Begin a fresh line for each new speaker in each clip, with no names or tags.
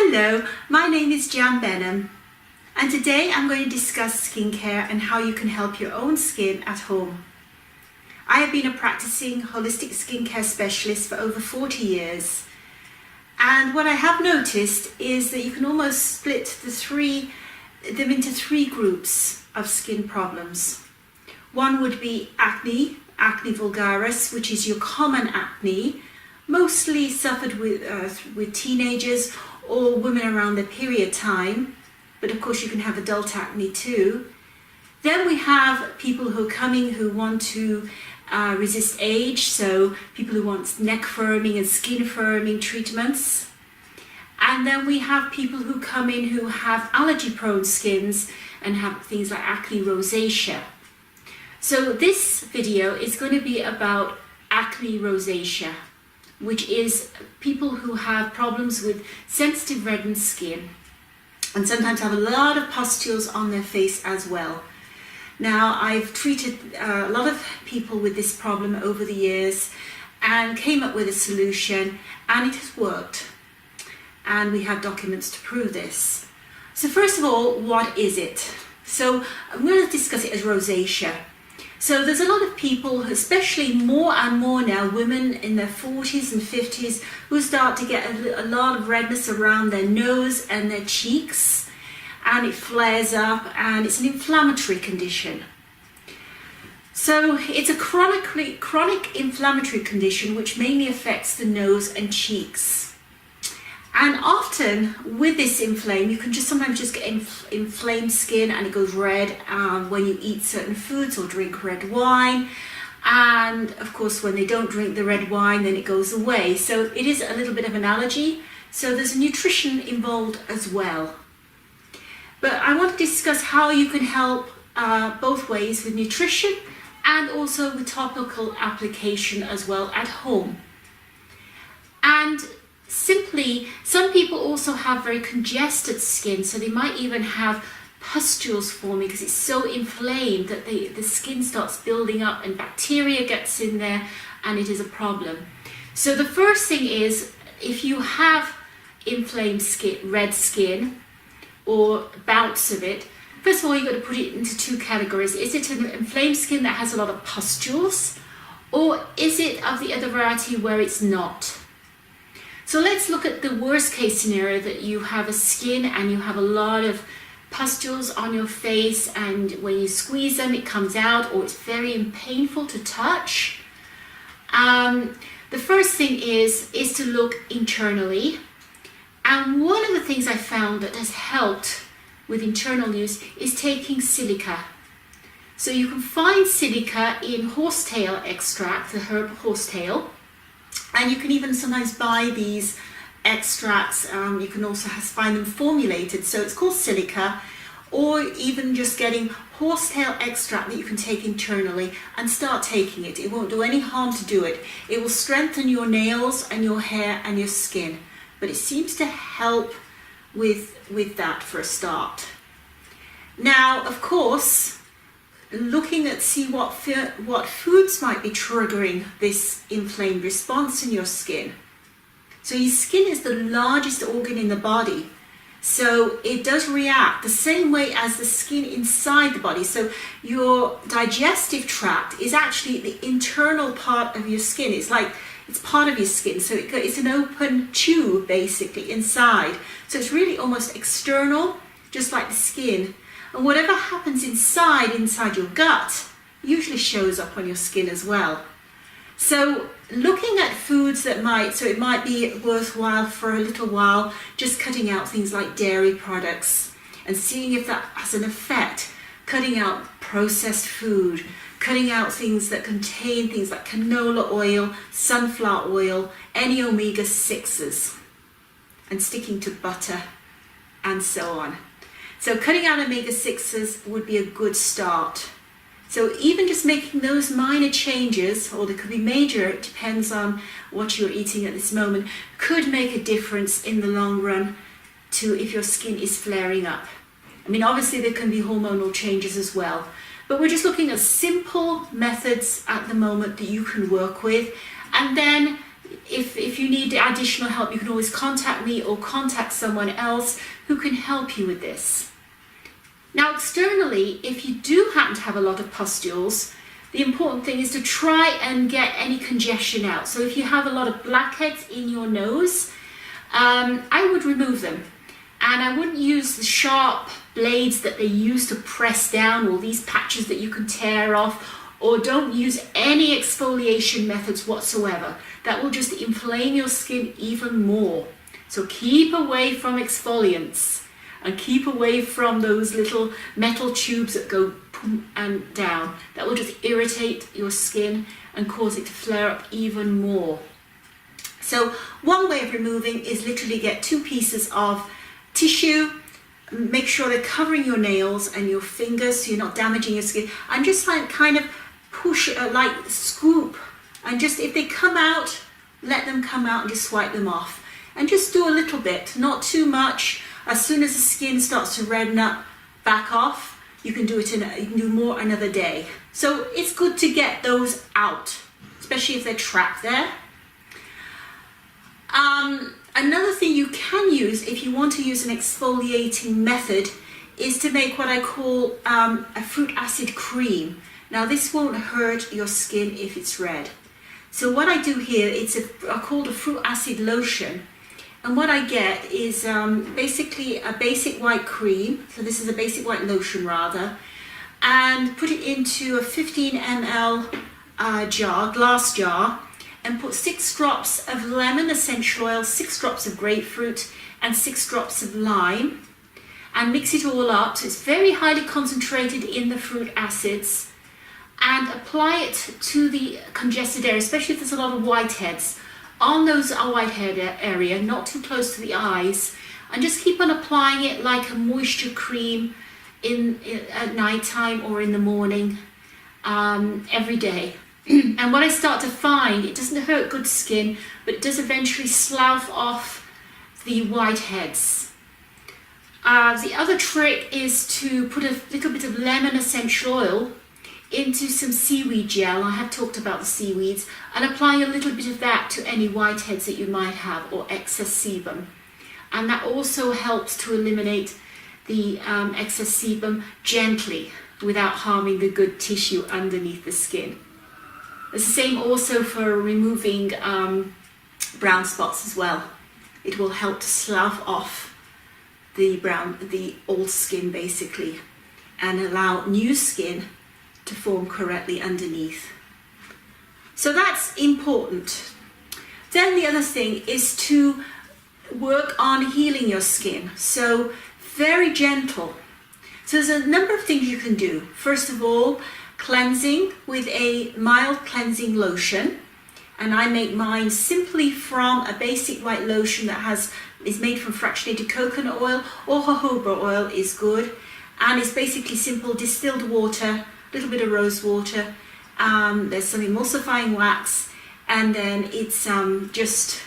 Hello, my name is Jan Benham, and today I'm going to discuss skincare and how you can help your own skin at home. I have been a practicing holistic skincare specialist for over 40 years, and what I have noticed is that you can almost split them into three groups of skin problems. One would be acne vulgaris, which is your common acne, mostly suffered with teenagers or women around their period time, but of course you can have adult acne too. Then we have people who are coming who want to resist age, so people who want neck firming and skin firming treatments. And then we have people who come in who have allergy-prone skins and have things like acne rosacea. So this video is going to be about acne rosacea, which is people who have problems with sensitive reddened skin and sometimes have a lot of pustules on their face as well. Now, I've treated a lot of people with this problem over the years and came up with a solution, and it has worked. And we have documents to prove this. So first of all, what is it? So I'm going to discuss it as rosacea. So there's a lot of people, especially more and more now, women in their 40s and 50s, who start to get a lot of redness around their nose and their cheeks, and it flares up, and it's an inflammatory condition. So it's a chronic inflammatory condition which mainly affects the nose and cheeks. And often with this inflame, you can sometimes just get inflamed skin, and it goes red when you eat certain foods or drink red wine. And of course, when they don't drink the red wine, then it goes away. So it is a little bit of an allergy. So there's nutrition involved as well. But I want to discuss how you can help both ways with nutrition and also with topical application as well at home. And simply, some people also have very congested skin, so they might even have pustules forming because it's so inflamed that the skin starts building up and bacteria gets in there, and it is a problem. So the first thing is, if you have inflamed skin, red skin, or bouts of it, first of all, you've got to put it into two categories. Is it an inflamed skin that has a lot of pustules, or is it of the other variety where it's not? So let's look at the worst case scenario, that you have a skin and you have a lot of pustules on your face, and when you squeeze them it comes out, or it's very painful to touch. The first thing is to look internally. And one of the things I found that has helped with internal use is taking silica. So you can find silica in horsetail extract, the herb horsetail. And you can even sometimes buy these extracts. You can also find them formulated, so it's called silica, or even just getting horsetail extract that you can take internally and start taking it. It won't do any harm to do it. It will strengthen your nails and your hair and your skin, but it seems to help with that for a start. Now, of course, looking at what foods might be triggering this inflamed response in your skin. So your skin is the largest organ in the body, so it does react the same way as the skin inside the body. So your digestive tract is actually the internal part of your skin. It's part of your skin, so it's an open tube basically inside. So it's really almost external, just like the skin. And whatever happens inside your gut usually shows up on your skin as well. So looking at foods it might be worthwhile for a little while just cutting out things like dairy products and seeing if that has an effect. Cutting out processed food, cutting out things that contain things like canola oil, sunflower oil, any omega-6s, and sticking to butter and so on. So cutting out omega-6s would be a good start. So even just making those minor changes, or they could be major, it depends on what you're eating at this moment, could make a difference in the long run to if your skin is flaring up. I mean, obviously there can be hormonal changes as well, but we're just looking at simple methods at the moment that you can work with, and then if you need additional help, you can always contact me or contact someone else who can help you with this. Now, externally, if you do happen to have a lot of pustules, the important thing is to try and get any congestion out. So if you have a lot of blackheads in your nose, I would remove them. And I wouldn't use the sharp blades that they use to press down, or these patches that you can tear off, or don't use any exfoliation methods whatsoever. That will just inflame your skin even more. So keep away from exfoliants and keep away from those little metal tubes that go boom and down. That will just irritate your skin and cause it to flare up even more. So one way of removing is literally get 2 pieces of tissue, make sure they're covering your nails and your fingers so you're not damaging your skin, and just like kind of push, like scoop, and just if they come out, let them come out and just swipe them off. And just do a little bit, not too much. As soon as the skin starts to redden up, back off. You can do it you can do more another day. So it's good to get those out, especially if they're trapped there. Another thing you can use if you want to use an exfoliating method is to make what I call a fruit acid cream. Now this won't hurt your skin if it's red. So what I do here, it's called a fruit acid lotion. And what I get is basically a basic white cream. So this is a basic white lotion rather. And put it into a 15 ml jar, glass jar. And put 6 drops of lemon essential oil, 6 drops of grapefruit, and 6 drops of lime, and mix it all up so it's very highly concentrated in the fruit acids, and apply it to the congested area, especially if there's a lot of whiteheads on those whitehead area, not too close to the eyes, and just keep on applying it like a moisture cream at night time or in the morning every day. And what I start to find, it doesn't hurt good skin, but it does eventually slough off the whiteheads. The other trick is to put a little bit of lemon essential oil into some seaweed gel. I have talked about the seaweeds, and apply a little bit of that to any whiteheads that you might have or excess sebum. And that also helps to eliminate the excess sebum gently without harming the good tissue underneath the skin. It's the same also for removing brown spots as well. It will help to slough off the old skin basically, and allow new skin to form correctly underneath. So that's important. Then the other thing is to work on healing your skin. So very gentle. So there's a number of things you can do. First of all, cleansing with a mild cleansing lotion, and I make mine simply from a basic white lotion that is made from fractionated coconut oil, or jojoba oil is good, and it's basically simple distilled water, a little bit of rose water, there's some emulsifying wax, and then it's just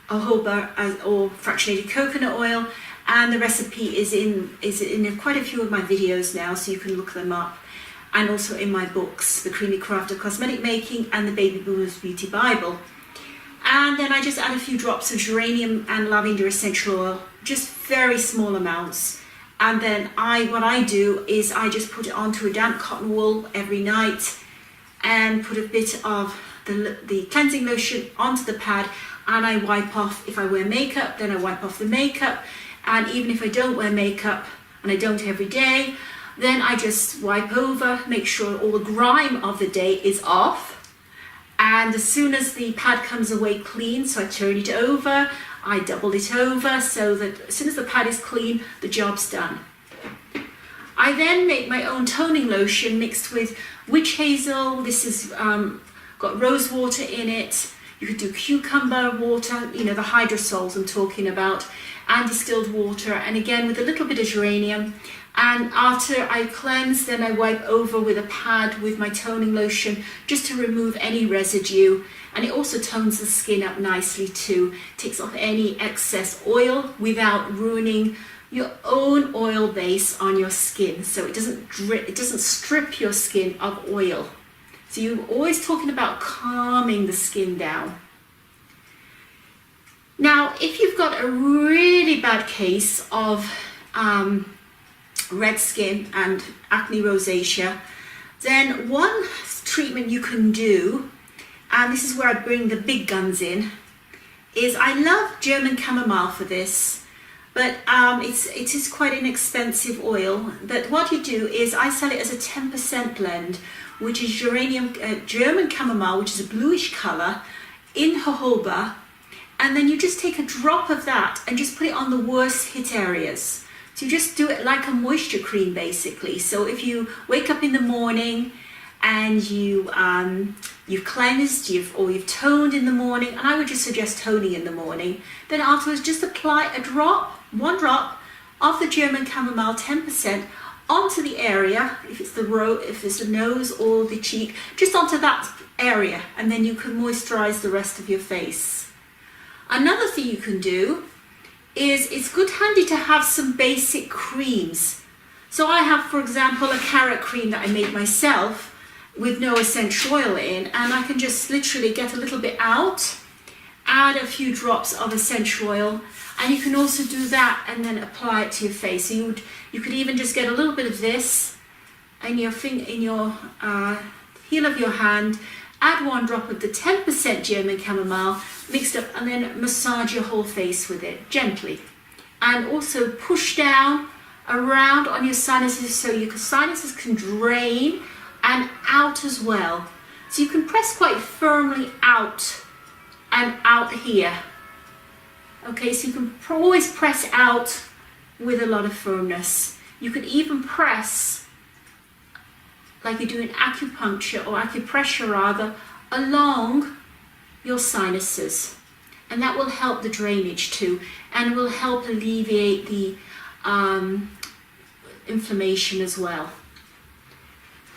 jojoba or fractionated coconut oil, and the recipe is in quite a few of my videos now, so you can look them up. And also in my books, The Creamy Craft of Cosmetic Making and The Baby Boomers Beauty Bible. And then I just add a few drops of geranium and lavender essential oil, just very small amounts. And then what I do is I just put it onto a damp cotton wool every night and put a bit of the cleansing lotion onto the pad, and I wipe off. If I wear makeup, then I wipe off the makeup. And even if I don't wear makeup, and I don't every day, then I just wipe over, make sure all the grime of the day is off. And as soon as the pad comes away clean, so I turn it over, I double it over, so that as soon as the pad is clean, the job's done. I then make my own toning lotion mixed with witch hazel. This has got rose water in it. You could do cucumber water, you know, the hydrosols I'm talking about, and distilled water, and again with a little bit of geranium. And after I cleanse, then I wipe over with a pad with my toning lotion just to remove any residue. And it also tones the skin up nicely too. Takes off any excess oil without ruining your own oil base on your skin. So it doesn't strip your skin of oil. So you're always talking about calming the skin down. Now, if you've got a really bad case of red skin and acne rosacea, then one treatment you can do, and this is where I bring the big guns in, is I love German chamomile for this, but it is quite an expensive oil. But what you do is I sell it as a 10% blend, which is German chamomile, which is a bluish color, in jojoba, and then you just take a drop of that and just put it on the worst hit areas. So you just do it like a moisture cream, basically. So if you wake up in the morning and you've cleansed, or you've toned in the morning, and I would just suggest toning in the morning, then afterwards just apply one drop of the German chamomile 10% onto the area, if it's the nose or the cheek, just onto that area, and then you can moisturize the rest of your face. Another thing you can do is it's good handy to have some basic creams. So I have, for example, a carrot cream that I made myself with no essential oil in, and I can just literally get a little bit out, add a few drops of essential oil, and you can also do that and then apply it to your face. So you could even just get a little bit of this in your heel of your hand, add one drop of the 10% German chamomile mixed up, and then massage your whole face with it gently. And also push down around on your sinuses so your sinuses can drain and out as well. So you can press quite firmly out and out here. Okay, so you can always press out with a lot of firmness. You could even press like you're doing acupuncture or acupressure rather, along your sinuses, and that will help the drainage too, and will help alleviate the inflammation as well.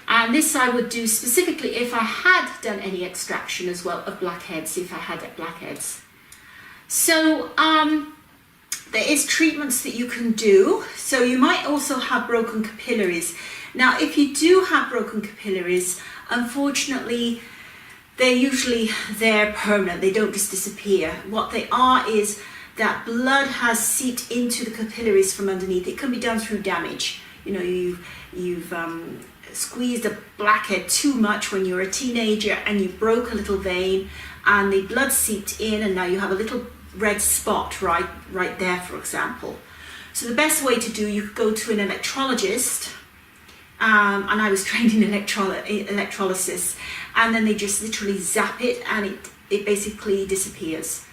And this I would do specifically if I had done any extraction as well of blackheads, if I had blackheads. So there is treatments that you can do. So you might also have broken capillaries. Now, if you do have broken capillaries, unfortunately, they're usually there permanent. They don't just disappear. What they are is that blood has seeped into the capillaries from underneath. It can be done through damage. You know, you've squeezed a blackhead too much when you were a teenager and you broke a little vein and the blood seeped in, and now you have a little red spot right there, for example. So the best way to do, you could go to an electrologist, and I was trained in electrolysis, and then they just literally zap it and it basically disappears.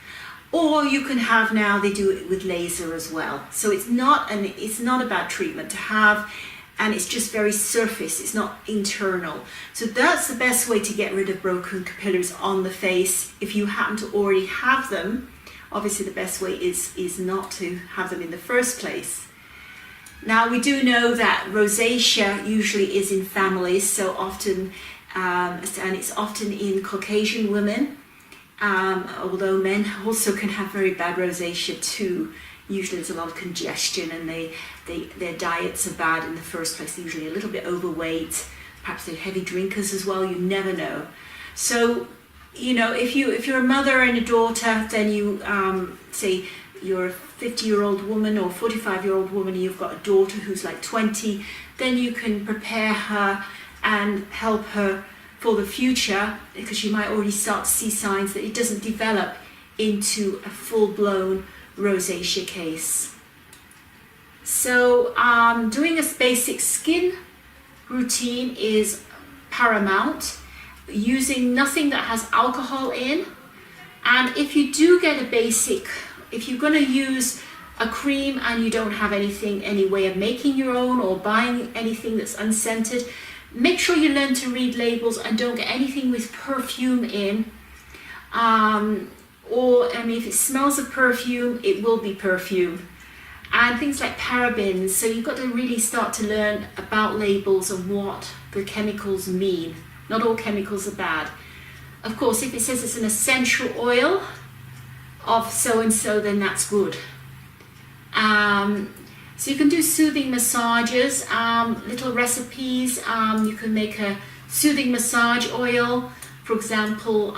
Or you can have, now they do it with laser as well. So it's not a bad treatment to have, and it's just very surface, it's not internal. So that's the best way to get rid of broken capillaries on the face. If you happen to already have them, obviously the best way is not to have them in the first place. Now, we do know that rosacea usually is in families, so often, and it's often in Caucasian women, although men also can have very bad rosacea too. Usually there's a lot of congestion, and their diets are bad in the first place. They're usually a little bit overweight, perhaps they're heavy drinkers as well, you never know. So, you know, if you're a mother and a daughter, then you say you're a 50-year-old woman or 45-year-old woman, and you've got a daughter who's like 20, then you can prepare her and help her for the future, because you might already start to see signs that it doesn't develop into a full-blown rosacea case. So doing a basic skin routine is paramount, using nothing that has alcohol in. And if you do get a basic, if you're going to use a cream and you don't have any way of making your own or buying anything that's unscented, make sure you learn to read labels and don't get anything with perfume in. Or, I mean, if it smells of perfume, it will be perfume. And things like parabens, so you've got to really start to learn about labels and what the chemicals mean. Not all chemicals are bad. Of course, if it says it's an essential oil of so-and-so, then that's good. So you can do soothing massages, little recipes. You can make a soothing massage oil. For example,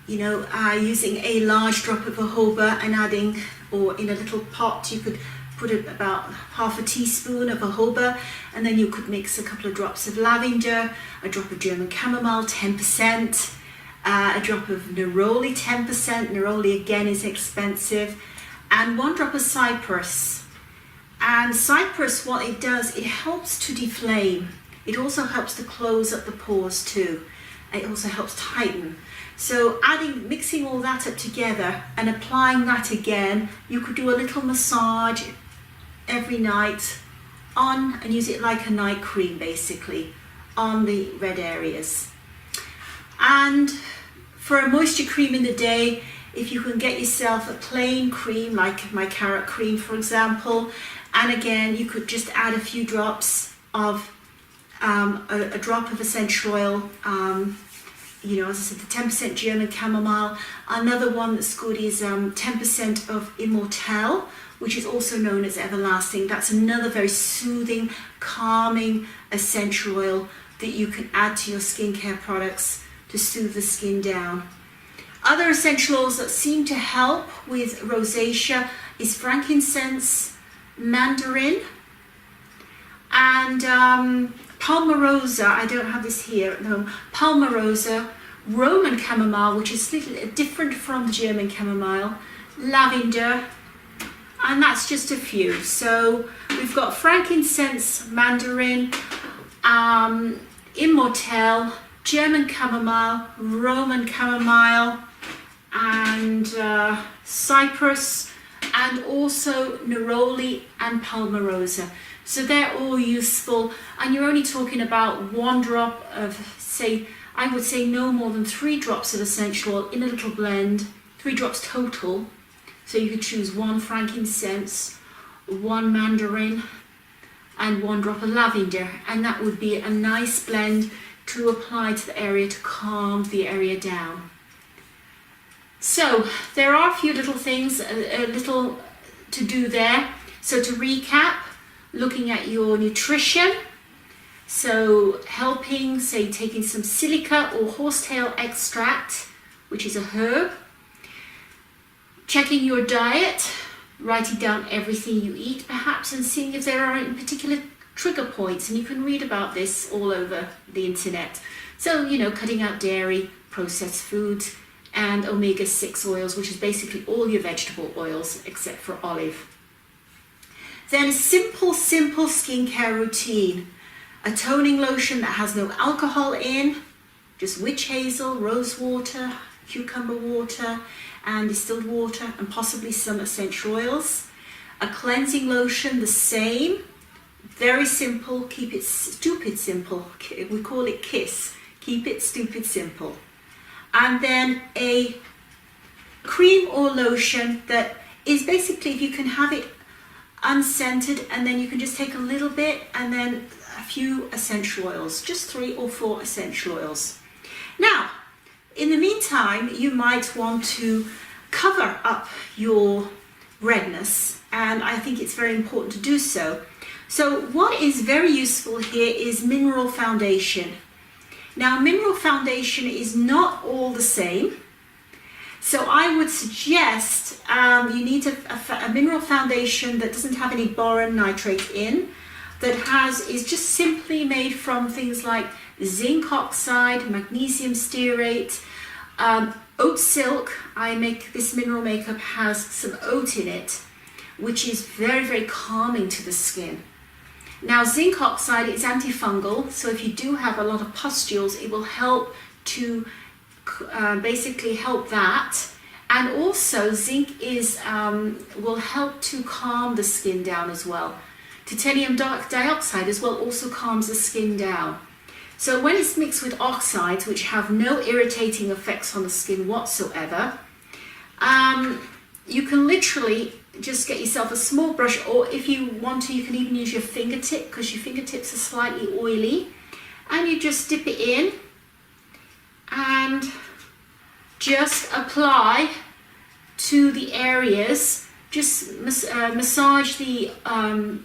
using a large drop of jojoba and adding, or in a little pot, you could put about half a teaspoon of jojoba, and then you could mix a couple of drops of lavender, a drop of German chamomile, 10%, a drop of neroli, 10%. Neroli again is expensive, and 1 drop of cypress. And cypress, what it does, it helps to deflame. It also helps to close up the pores too. It also helps tighten. So mixing all that up together and applying that again, you could do a little massage every night and use it like a night cream basically on the red areas. And for a moisture cream in the day, if you can get yourself a plain cream like my carrot cream for example, and again you could just add a few drops of a drop of essential oil, as I said, the 10% German chamomile. Another one that's good is 10% of immortelle, which is also known as everlasting. That's another very soothing, calming essential oil that you can add to your skincare products to soothe the skin down. Other essential oils that seem to help with rosacea is frankincense, mandarin, and palmarosa. I don't have this here at the moment. Palmarosa, Roman chamomile, which is slightly different from the German chamomile, lavender, and that's just a few. So we've got frankincense, mandarin, immortelle, German chamomile, Roman chamomile, and cypress, and also neroli and palmarosa. So they're all useful, and you're only talking about 1 drop of, I would say no more than 3 drops of essential oil in a little blend, 3 drops total. So you could choose 1 frankincense, 1 mandarin, and 1 drop of lavender, and that would be a nice blend to apply to the area to calm the area down. So there are a few little things, a little to do there. So to recap, looking at your nutrition, so helping, say, taking some silica or horsetail extract, which is a herb, checking your diet, writing down everything you eat perhaps, and seeing if there are any particular trigger points, and you can read about this all over the internet. So, cutting out dairy, processed foods, and omega-6 oils, which is basically all your vegetable oils except for olive. Then simple skincare routine. A toning lotion that has no alcohol in, just witch hazel, rose water, cucumber water, and distilled water, and possibly some essential oils. A cleansing lotion, the same. Very simple, keep it stupid simple. We call it KISS. Keep it stupid simple. And then a cream or lotion that is basically, if you can have it unscented, and then you can just take a little bit and then a few essential oils, just 3 or 4 essential oils. Now, in the meantime, you might want to cover up your redness, and I think it's very important to do so. So what is very useful here is mineral foundation. Now, mineral foundation is not all the same. So I would suggest you need a mineral foundation that doesn't have any boron nitrate in, that is just simply made from things like zinc oxide, magnesium stearate, oat silk. This mineral makeup has some oat in it, which is very, very calming to the skin. Now, zinc oxide is antifungal, so if you do have a lot of pustules, it will help to basically help that. And also zinc will help to calm the skin down as well. Titanium dioxide as well also calms the skin down. So when it's mixed with oxides, which have no irritating effects on the skin whatsoever, you can literally just get yourself a small brush, or if you want to, you can even use your fingertip, because your fingertips are slightly oily, and you just dip it in and just apply to the areas. Just massage the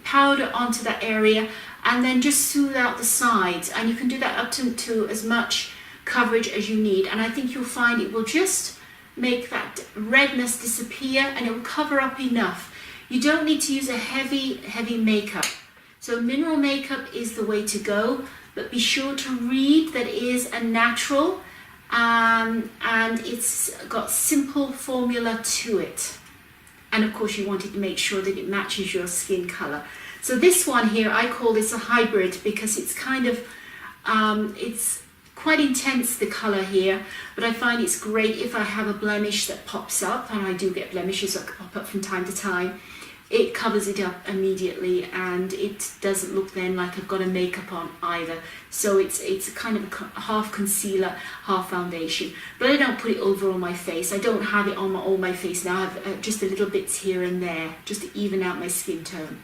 powder onto that area, and then just soothe out the sides, and you can do that up to as much coverage as you need, and I think you'll find it will just make that redness disappear, and it will cover up enough. You don't need to use a heavy makeup. So mineral makeup is the way to go, but be sure to read that it is a natural and it's got simple formula to it. And of course you wanted to make sure that it matches your skin color. So this one here, I call this a hybrid because it's kind of, it's quite intense, the color here, but I find it's great if I have a blemish that pops up, and I do get blemishes that pop up from time to time. It covers it up immediately, and it doesn't look then like I've got a makeup on either. So it's kind of a half concealer, half foundation. But I don't put it over on my face. I don't have it on all my face now. I have just a little bits here and there, just to even out my skin tone.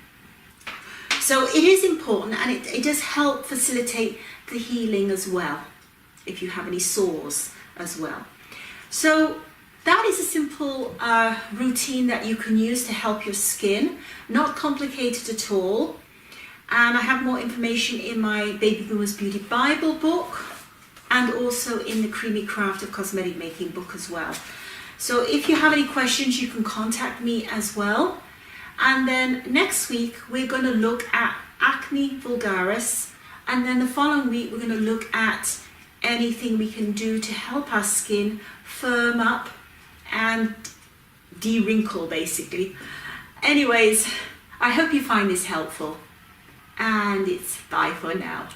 So it is important, and it does help facilitate the healing as well, if you have any sores as well. So that is a simple routine that you can use to help your skin, not complicated at all. And I have more information in my Baby Boomers Beauty Bible book, and also in the Creamy Craft of Cosmetic Making book as well. So if you have any questions, you can contact me as well. And then next week we're going to look at acne vulgaris, and then the following week we're going to look at anything we can do to help our skin firm up and de-wrinkle, basically. Anyways, I hope you find this helpful, and it's bye for now.